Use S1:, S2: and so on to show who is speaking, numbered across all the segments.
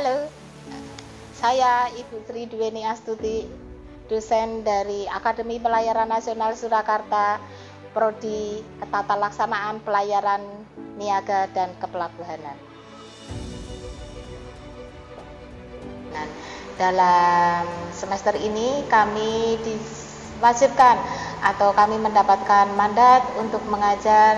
S1: Halo, saya Ibu Sri Duweni Astuti, dosen dari Akademi Pelayaran Nasional Surakarta, Prodi Tata Laksanaan Pelayaran Niaga dan Kepelabuhanan. Dalam semester ini kami diwajibkan atau kami mendapatkan mandat untuk mengajar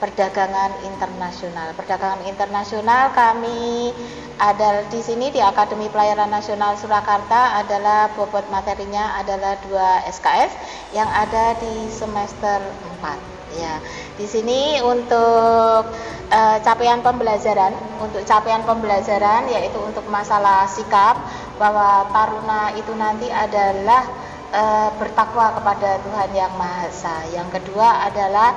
S1: perdagangan internasional. Perdagangan internasional kami ada di sini di Akademi Pelayaran Nasional Surakarta adalah bobot materinya adalah 2 SKS yang ada di semester 4. Ya, di sini untuk capaian pembelajaran, yaitu untuk masalah sikap bahwa taruna itu nanti adalah bertakwa kepada Tuhan Yang Maha Esa. Yang kedua adalah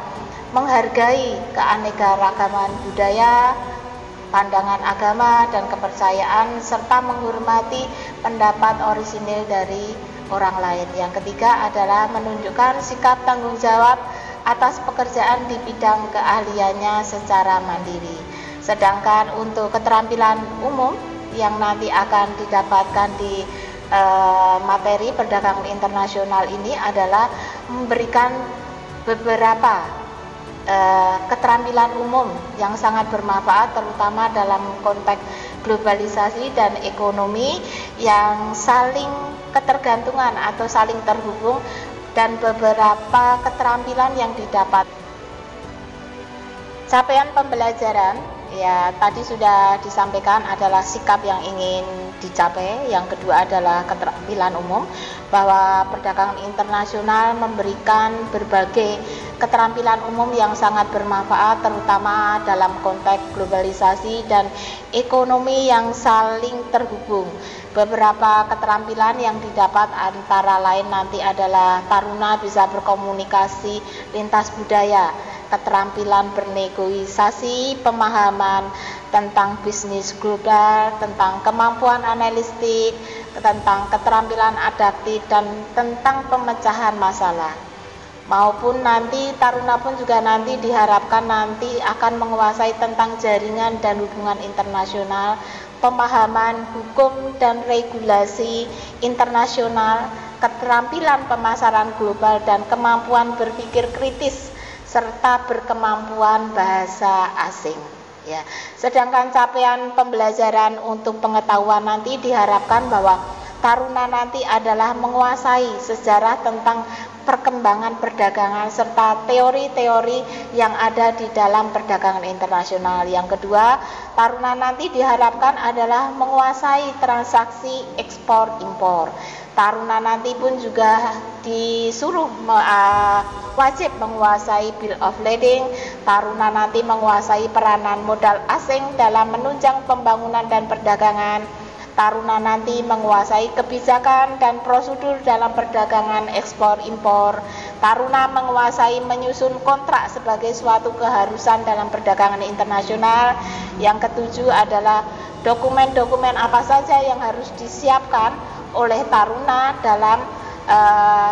S1: menghargai keanekaragaman budaya, pandangan agama dan kepercayaan, serta menghormati pendapat orisinil dari orang lain. Yang ketiga adalah menunjukkan sikap tanggung jawab atas pekerjaan di bidang keahliannya secara mandiri. Sedangkan untuk keterampilan umum yang nanti akan didapatkan di materi perdagangan internasional ini adalah memberikan beberapa keterampilan umum yang sangat bermanfaat, terutama dalam konteks globalisasi dan ekonomi yang saling ketergantungan atau saling terhubung, dan beberapa keterampilan yang didapat. Capaian pembelajaran ya tadi sudah disampaikan adalah sikap yang ingin dicapai. Yang kedua adalah keterampilan umum, bahwa perdagangan internasional memberikan berbagai keterampilan umum yang sangat bermanfaat, terutama dalam konteks globalisasi dan ekonomi yang saling terhubung. Beberapa keterampilan yang didapat antara lain nanti adalah taruna bisa berkomunikasi lintas budaya, keterampilan bernegosiasi, pemahaman tentang bisnis global, tentang kemampuan analitik, tentang keterampilan adaptif, dan tentang pemecahan masalah. Maupun nanti taruna pun juga nanti diharapkan nanti akan menguasai tentang jaringan dan hubungan internasional, pemahaman hukum dan regulasi internasional, keterampilan pemasaran global, dan kemampuan berpikir kritis serta berkemampuan bahasa asing. Ya. Sedangkan capaian pembelajaran untuk pengetahuan nanti diharapkan bahwa taruna nanti adalah menguasai sejarah tentang perkembangan perdagangan serta teori-teori yang ada di dalam perdagangan internasional. Yang kedua, taruna nanti diharapkan adalah menguasai transaksi ekspor impor. Taruna nanti pun juga disuruh wajib menguasai bill of lading. Taruna nanti menguasai peranan modal asing dalam menunjang pembangunan dan perdagangan. Taruna nanti menguasai kebijakan dan prosedur dalam perdagangan ekspor impor. Taruna menguasai menyusun kontrak sebagai suatu keharusan dalam perdagangan internasional. Yang ketujuh adalah dokumen-dokumen apa saja yang harus disiapkan oleh taruna dalam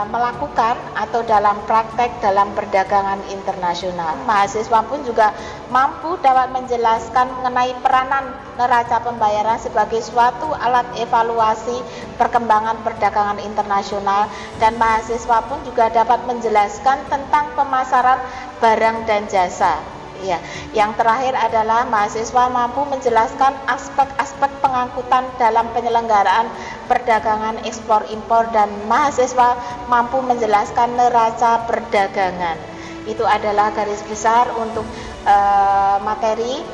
S1: melakukan atau dalam praktek dalam perdagangan internasional. Mahasiswa pun juga mampu dapat menjelaskan mengenai peranan neraca pembayaran sebagai suatu alat evaluasi perkembangan perdagangan internasional, dan mahasiswa pun juga dapat menjelaskan tentang pemasaran barang dan jasa. Ya, yang terakhir adalah mahasiswa mampu menjelaskan aspek-aspek pengangkutan dalam penyelenggaraan perdagangan ekspor impor, dan mahasiswa mampu menjelaskan neraca perdagangan. Itu adalah garis besar untuk materi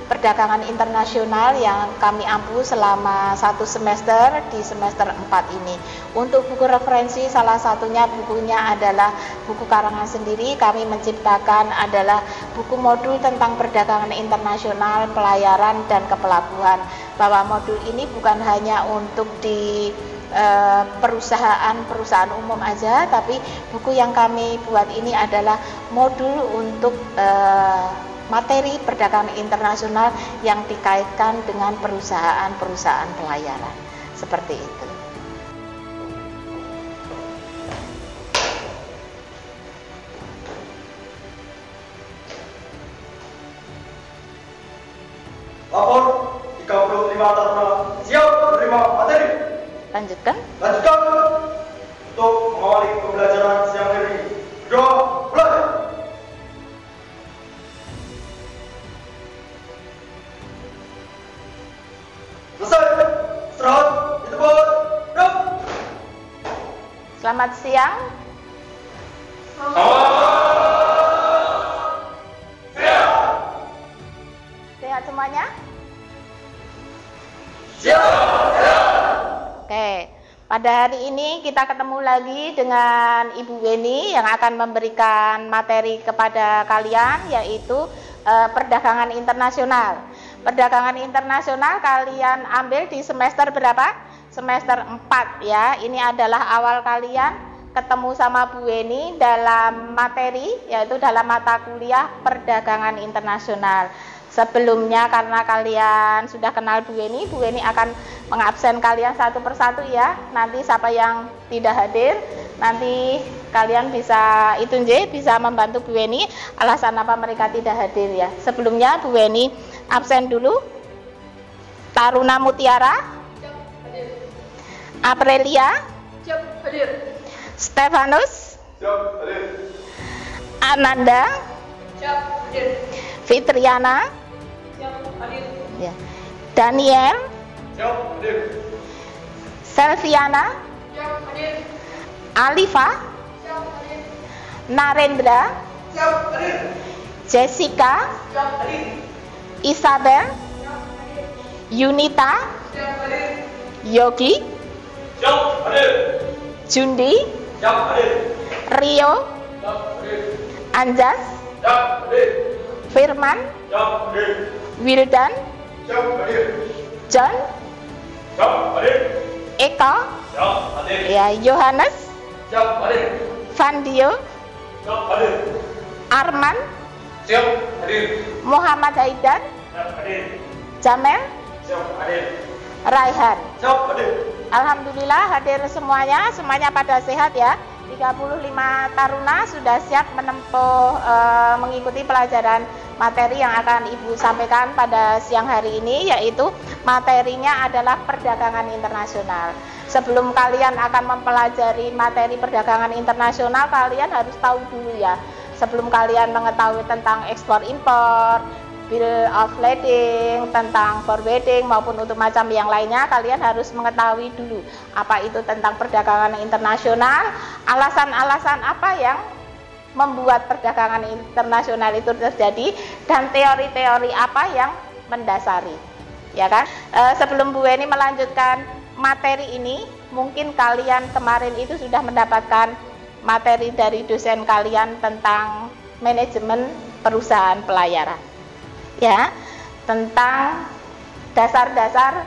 S1: perdagangan internasional yang kami ampu selama 1 semester di semester 4 ini. Untuk buku referensi, salah satunya bukunya adalah buku karangan sendiri kami menciptakan adalah buku modul tentang perdagangan internasional, pelayaran, dan kepelabuhan. Bahwa modul ini bukan hanya untuk di perusahaan umum aja, tapi buku yang kami buat ini adalah modul untuk materi perdagangan internasional yang dikaitkan dengan perusahaan-perusahaan pelayaran. Seperti itu.
S2: Lapor 35 taruna
S1: Lanjutkan.
S2: Lanjutkan untuk mengawali pembelajaran siang hari ini. Berdua, mulai. Selesai. Istirahat di tempat. Siap.
S1: Selamat siang. Sehat semuanya? Oke, pada hari ini kita ketemu lagi dengan Ibu Weni yang akan memberikan materi kepada kalian, yaitu perdagangan internasional. Perdagangan internasional kalian ambil di semester berapa? Semester 4 ya. Ini adalah awal kalian ketemu sama Bu Weni dalam materi, yaitu dalam mata kuliah perdagangan internasional. Sebelumnya karena kalian sudah kenal Bu Weni akan mengabsen kalian satu persatu ya. Nanti siapa yang tidak hadir, nanti kalian bisa bisa membantu Bu Weni alasan apa mereka tidak hadir ya. Sebelumnya Bu Weni absen dulu. Taruna Mutiara, Aprilia, Stefanus, Ananda, Fitriana, ya. Daniel, Selviana, Alifa, Narendra, Jessica, Isabel, Yunita, Yogi, Jundi, Rio, Anjas, Firman, Wildan, John, Eka, ya, Yohanes, Vandio, Arman, Muhammad Haidan, Jamel, Raihan. Alhamdulillah hadir semuanya pada sehat ya. 35 taruna sudah siap menempuh mengikuti pelajaran materi yang akan Ibu sampaikan pada siang hari ini, yaitu materinya adalah perdagangan internasional. Sebelum kalian akan mempelajari materi perdagangan internasional, kalian harus tahu dulu ya. Sebelum kalian mengetahui tentang ekspor impor, bill of lading, tentang forwarding maupun untuk macam yang lainnya, kalian harus mengetahui dulu apa itu tentang perdagangan internasional, alasan-alasan apa yang membuat perdagangan internasional itu terjadi, dan teori-teori apa yang mendasari, ya kan? Sebelum Bu Weni melanjutkan materi ini, mungkin kalian kemarin itu sudah mendapatkan materi dari dosen kalian tentang manajemen perusahaan pelayaran. Ya, tentang dasar-dasar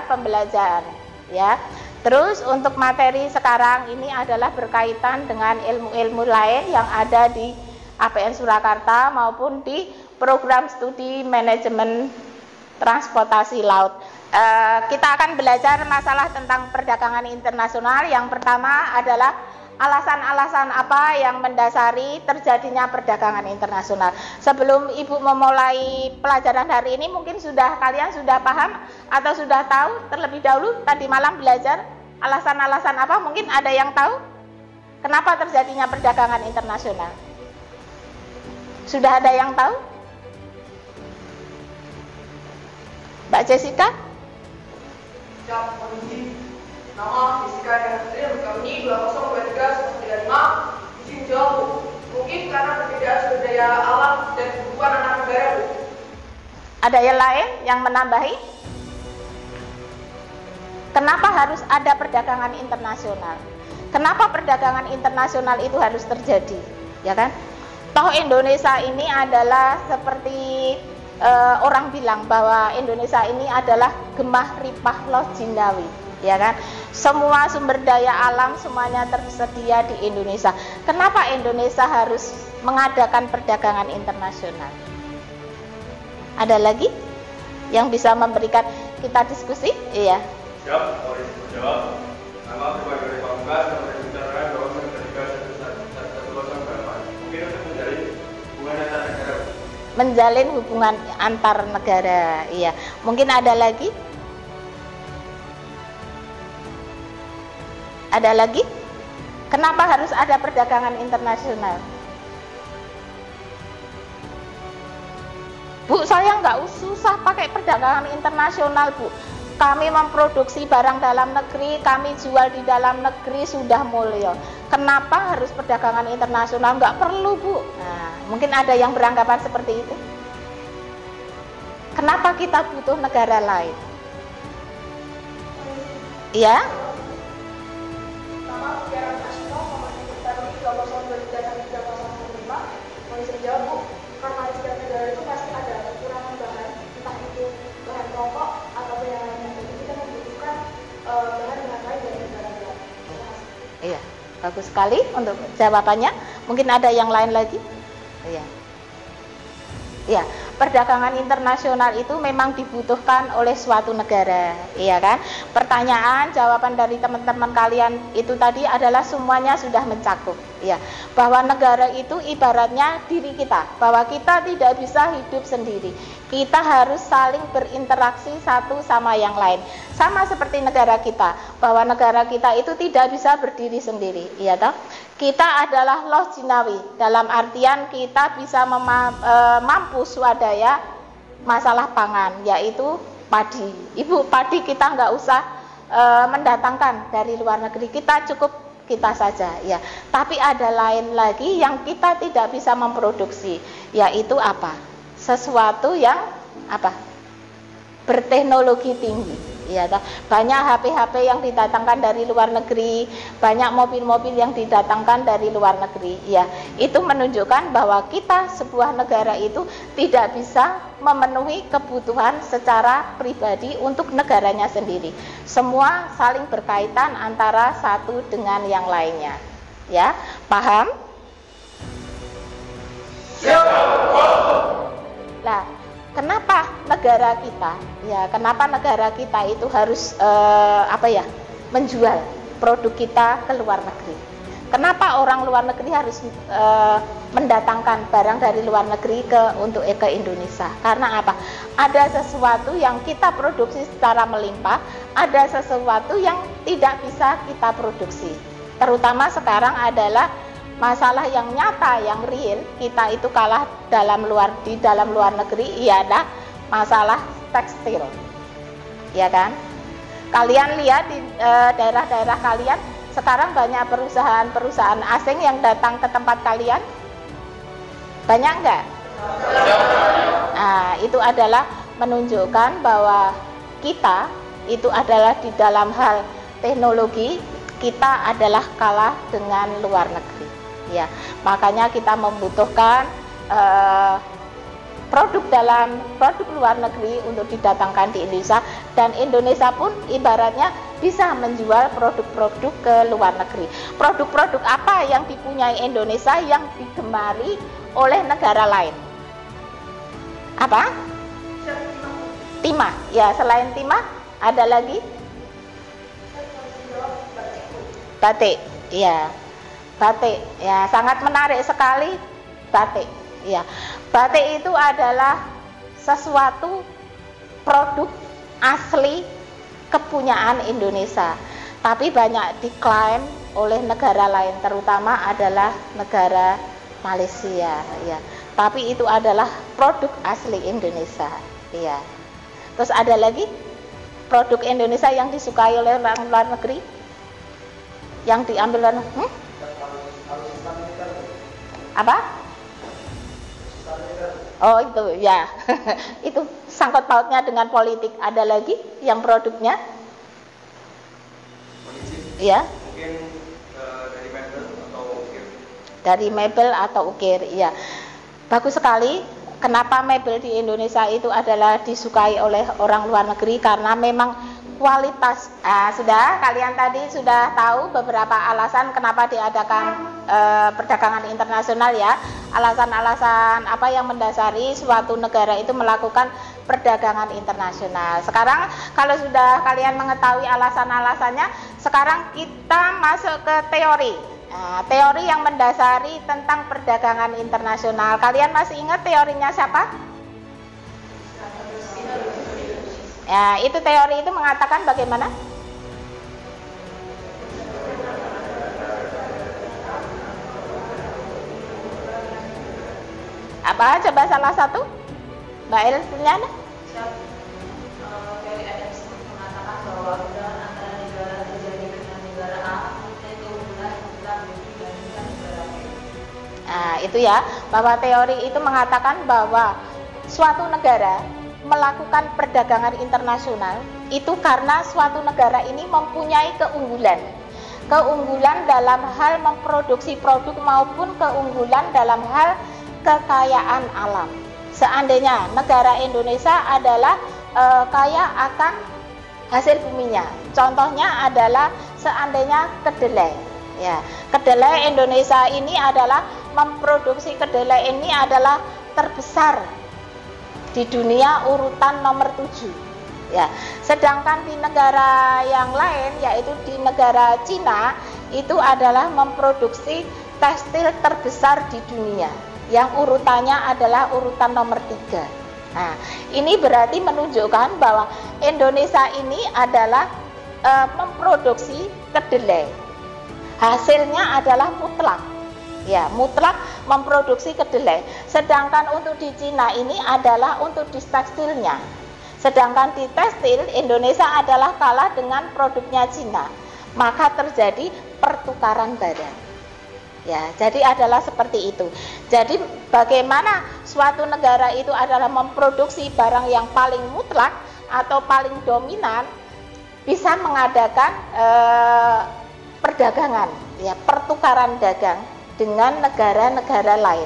S1: pembelajaran ya. Terus untuk materi sekarang ini adalah berkaitan dengan ilmu-ilmu lain yang ada di APN Surakarta maupun di program studi manajemen transportasi laut. Kita akan belajar masalah tentang perdagangan internasional. Yang pertama adalah alasan-alasan apa yang mendasari terjadinya perdagangan internasional. Sebelum Ibu memulai pelajaran hari ini, mungkin kalian sudah paham atau sudah tahu terlebih dahulu tadi malam belajar alasan-alasan apa? Mungkin ada yang tahu kenapa terjadinya perdagangan internasional? Sudah ada yang tahu? Mbak Jessica?
S3: Nama Jessica dan Adrian kami 2023-135 izin jawab. Mungkin karena perbedaan sumber daya alam dan kebutuhan anak negara, Bu.
S1: Ada yang lain yang menambahi? Kenapa harus ada perdagangan internasional? Kenapa perdagangan internasional itu harus terjadi? Ya kan? Toh Indonesia ini adalah seperti orang bilang bahwa Indonesia ini adalah gemah ripah loh jindawi. Ya kan, semua sumber daya alam semuanya tersedia di Indonesia. Kenapa Indonesia harus mengadakan perdagangan internasional? Ada lagi yang bisa memberikan kita diskusi? Iya.
S2: Siap, mau dijawab. Nama pribadi dari Pamungkas, nama bicara bahwa ketika mungkin untuk menjalin hubungan antar negara.
S1: Iya. Mungkin ada lagi? Ada lagi? Kenapa harus ada perdagangan internasional? Bu, saya nggak susah pakai perdagangan internasional, Bu. Kami memproduksi barang dalam negeri, kami jual di dalam negeri sudah mulia. Kenapa harus perdagangan internasional? Nggak perlu, Bu. Nah, mungkin ada yang beranggapan seperti itu. Kenapa kita butuh negara lain? Ya?
S3: Pertama, biar nasional memenuhi gagasan 2003-2005, Polisi jawab, Bu, karena setiap negara itu pasti ada kekurangan bahan, entah itu bahan pokok atau yang lainnya. Jadi kita membutuhkan bahan-bahan lain dari negara lain.
S1: Iya, bagus sekali untuk jawabannya. Mungkin ada yang lain lagi? Iya. Ya, perdagangan internasional itu memang dibutuhkan oleh suatu negara, iya kan? Pertanyaan, jawaban dari teman-teman kalian itu tadi adalah semuanya sudah mencakup, ya. Bahwa negara itu ibaratnya diri kita, bahwa kita tidak bisa hidup sendiri. Kita harus saling berinteraksi satu sama yang lain. Sama seperti negara kita, bahwa negara kita itu tidak bisa berdiri sendiri, iya toh? Kita adalah loh jinawi, dalam artian kita bisa mampu swadaya masalah pangan, yaitu padi. Ibu, padi kita nggak usah mendatangkan dari luar negeri, kita cukup kita saja, ya. Tapi ada lain lagi yang kita tidak bisa memproduksi, yaitu apa? Sesuatu yang apa? Berteknologi tinggi. Ya, banyak HP-HP yang didatangkan dari luar negeri, banyak mobil-mobil yang didatangkan dari luar negeri. Ya, itu menunjukkan bahwa kita sebuah negara itu tidak bisa memenuhi kebutuhan secara pribadi untuk negaranya sendiri. Semua saling berkaitan antara satu dengan yang lainnya. Ya, paham? Nah, kenapa negara kita, ya kenapa negara kita itu harus menjual produk kita ke luar negeri? Kenapa orang luar negeri harus mendatangkan barang dari luar negeri ke Indonesia? Karena apa? Ada sesuatu yang kita produksi secara melimpah, ada sesuatu yang tidak bisa kita produksi. Terutama sekarang adalah masalah yang nyata, yang real, kita itu kalah di dalam luar negeri, ialah masalah tekstil, ya kan? Kalian lihat di daerah-daerah kalian sekarang banyak perusahaan-perusahaan asing yang datang ke tempat kalian, banyak enggak? Nah, itu adalah menunjukkan bahwa kita itu adalah di dalam hal teknologi kita adalah kalah dengan luar negeri. Ya, makanya kita membutuhkan produk luar negeri untuk didatangkan di Indonesia, dan Indonesia pun ibaratnya bisa menjual produk-produk ke luar negeri. Produk-produk apa yang dipunyai Indonesia yang digemari oleh negara lain? Apa? Timah. Ya, selain timah ada lagi? Batik. Ya. Batik, ya sangat menarik sekali batik. Ya, batik itu adalah sesuatu produk asli kepunyaan Indonesia, tapi banyak diklaim oleh negara lain, terutama adalah negara Malaysia. Ya, tapi itu adalah produk asli Indonesia. Ya, terus ada lagi produk Indonesia yang disukai oleh orang luar negeri, yang diambil oleh apa? Oh itu ya. Itu sangkut pautnya dengan politik. Ada lagi yang produknya? Ya.
S2: Mungkin dari mebel atau ukir.
S1: Dari mebel atau ukir, iya. Bagus sekali. Kenapa mebel di Indonesia itu adalah disukai oleh orang luar negeri? Karena memang kualitas. Kalian tadi sudah tahu beberapa alasan kenapa diadakan perdagangan internasional, ya. Alasan-alasan apa yang mendasari suatu negara itu melakukan perdagangan internasional. Sekarang kalau sudah kalian mengetahui alasan-alasannya, sekarang kita masuk ke teori. Teori yang mendasari tentang perdagangan internasional. Kalian masih ingat teorinya siapa? Ya, itu teori itu mengatakan bagaimana? Apa? Coba salah satu. Mbak El punya?
S4: Teori Adams mengatakan bahwa hubungan antara negara terjadi dengan negara A yaitu hubungan mutlak dibandingkan negara B.
S1: Nah, itu ya, bahwa teori itu mengatakan bahwa suatu negara melakukan perdagangan internasional itu karena suatu negara ini mempunyai keunggulan dalam hal memproduksi produk maupun keunggulan dalam hal kekayaan alam. Seandainya negara Indonesia adalah kaya akan hasil buminya, contohnya adalah seandainya kedelai, ya, kedelai Indonesia ini adalah memproduksi kedelai ini adalah terbesar di dunia, urutan nomor 7, ya. Sedangkan di negara yang lain, yaitu di negara Cina, itu adalah memproduksi tekstil terbesar di dunia, yang urutannya adalah urutan nomor 3. Nah, ini berarti menunjukkan bahwa Indonesia ini adalah memproduksi kedelai, hasilnya adalah mutlak. Ya, mutlak memproduksi kedelai. Sedangkan untuk di Cina ini adalah untuk di tekstilnya. Sedangkan di tekstil Indonesia adalah kalah dengan produknya Cina. Maka terjadi pertukaran barang. Ya, jadi adalah seperti itu. Jadi bagaimana suatu negara itu adalah memproduksi barang yang paling mutlak atau paling dominan, bisa mengadakan perdagangan, ya, pertukaran dagang dengan negara-negara lain.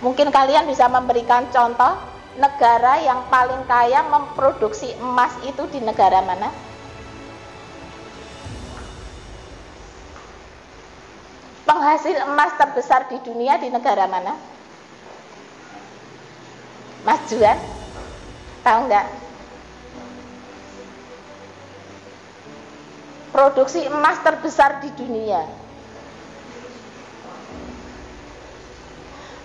S1: Mungkin kalian bisa memberikan contoh negara yang paling kaya memproduksi emas itu di negara mana? Penghasil emas terbesar di dunia di negara mana? Mas Juan? Tahu nggak? Produksi emas terbesar di dunia.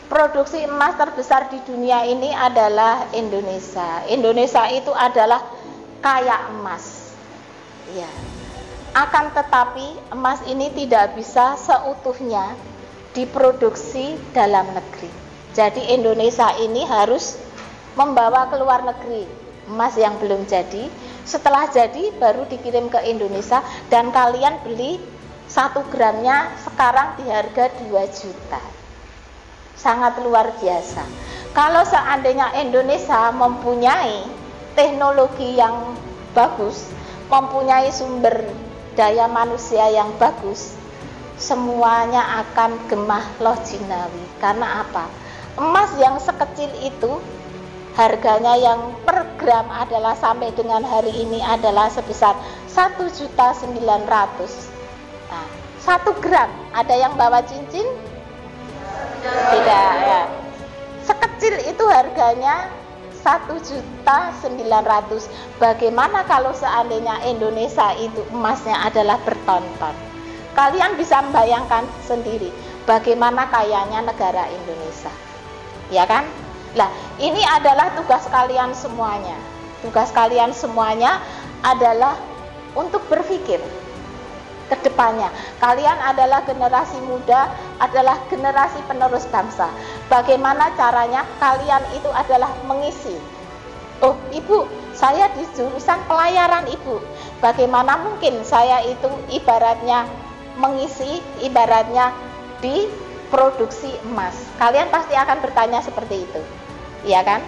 S1: Produksi emas terbesar di dunia ini adalah Indonesia. Indonesia itu adalah kaya emas. Ya. Akan tetapi emas ini tidak bisa seutuhnya diproduksi dalam negeri. Jadi Indonesia ini harus membawa ke luar negeri emas yang belum jadi. Setelah jadi baru dikirim ke Indonesia, dan kalian beli 1 gramnya sekarang di harga 2 juta. Sangat luar biasa. Kalau seandainya Indonesia mempunyai teknologi yang bagus, mempunyai sumber daya manusia yang bagus, semuanya akan gemah loh jinawi. Karena apa? Emas yang sekecil itu harganya yang per gram adalah sampai dengan hari ini adalah sebesar 1.900.000. Nah, 1 gram, ada yang bawa cincin? Tidak, ya. Sekecil itu harganya 1.900.000. Bagaimana kalau seandainya Indonesia itu emasnya adalah berton-ton? Kalian bisa membayangkan sendiri bagaimana kayanya negara Indonesia, ya kan? Nah, ini adalah tugas kalian semuanya. Tugas kalian semuanya adalah untuk berpikir ke depannya. Kalian adalah generasi muda, adalah generasi penerus bangsa. Bagaimana caranya kalian itu adalah mengisi. Oh, Ibu, saya di jurusan pelayaran, Ibu. Bagaimana mungkin saya itu ibaratnya mengisi, ibaratnya di produksi emas? Kalian pasti akan bertanya seperti itu, ya kan?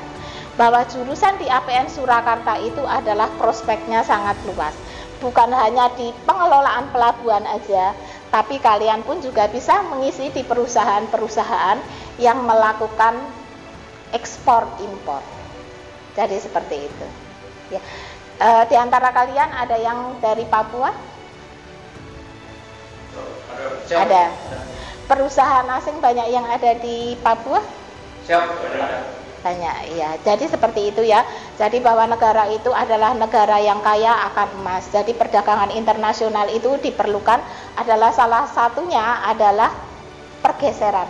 S1: Bahwa jurusan di APN Surakarta itu adalah prospeknya sangat luas. Bukan hanya di pengelolaan pelabuhan aja, tapi kalian pun juga bisa mengisi di perusahaan-perusahaan yang melakukan ekspor impor. Jadi seperti itu. Ya. Di antara kalian ada yang dari Papua? Ada. Perusahaan asing banyak yang ada di Papua? Banyak, ya. Jadi seperti itu ya. Jadi bahwa negara itu adalah negara yang kaya akan emas. Jadi perdagangan internasional itu diperlukan, adalah salah satunya adalah pergeseran,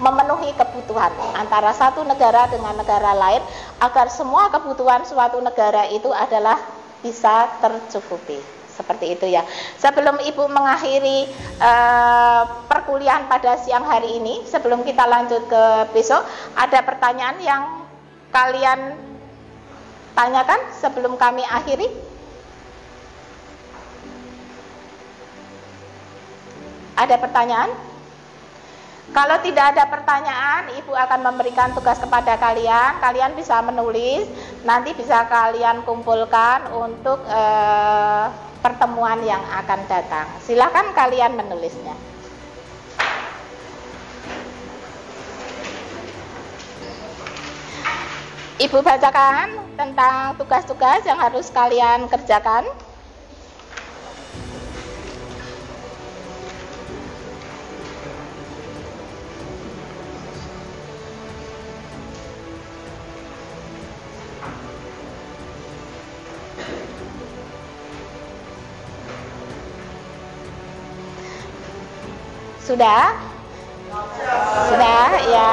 S1: memenuhi kebutuhan antara satu negara dengan negara lain, agar semua kebutuhan suatu negara itu adalah bisa tercukupi. seperti itu ya. Sebelum Ibu mengakhiri perkuliahan pada siang hari ini, sebelum kita lanjut ke besok, ada pertanyaan yang kalian tanyakan sebelum kami akhiri? Ada pertanyaan? Kalau tidak ada pertanyaan, Ibu akan memberikan tugas kepada kalian. Kalian bisa menulis, nanti bisa kalian kumpulkan untuk pertemuan yang akan datang. Silakan kalian menulisnya. Ibu bacakan tentang tugas-tugas yang harus kalian kerjakan. Sudah? Sudah, ya.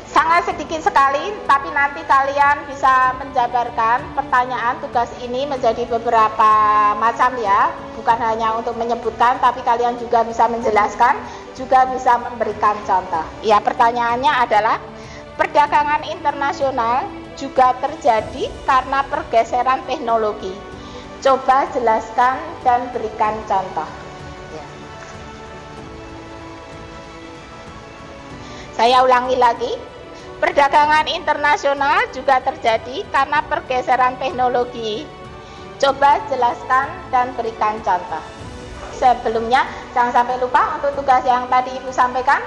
S1: Sangat sedikit sekali, tapi nanti kalian bisa menjabarkan pertanyaan tugas ini menjadi beberapa macam ya. Bukan hanya untuk menyebutkan, tapi kalian juga bisa menjelaskan, juga bisa memberikan contoh. Ya, pertanyaannya adalah, perdagangan internasional juga terjadi karena pergeseran teknologi. Coba jelaskan dan berikan contoh. Saya ulangi lagi, perdagangan internasional juga terjadi karena pergeseran teknologi. Coba jelaskan dan berikan contoh. Sebelumnya, jangan sampai lupa untuk tugas yang tadi Ibu sampaikan,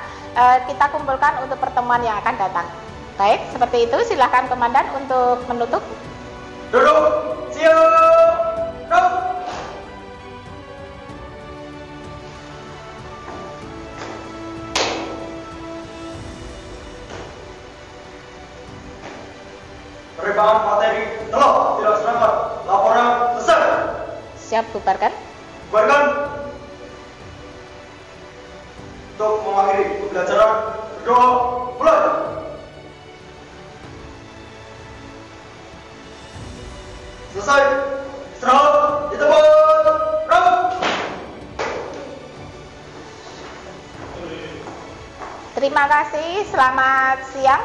S1: kita kumpulkan untuk pertemuan yang akan datang. Baik, seperti itu. Silakan Komandan untuk menutup.
S2: Duduk, siap, duduk. Penerimaan materi telah dilaksanakan. Laporan selesai.
S1: Siap, bubarkan.
S2: Bubarkan. Untuk mengakhiri pembelajaran, berdoa mulai. Selesai. Istirahat di tempat. Berangkat.
S1: Terima kasih. Selamat siang.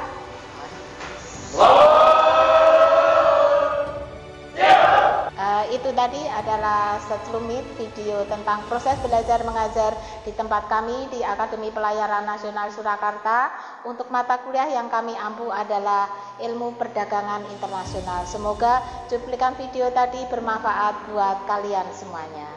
S1: Itu tadi adalah sekelumit video tentang proses belajar mengajar di tempat kami di Akademi Pelayaran Nasional Surakarta. Untuk mata kuliah yang kami ampu adalah Ilmu Perdagangan Internasional. Semoga cuplikan video tadi bermanfaat buat kalian semuanya.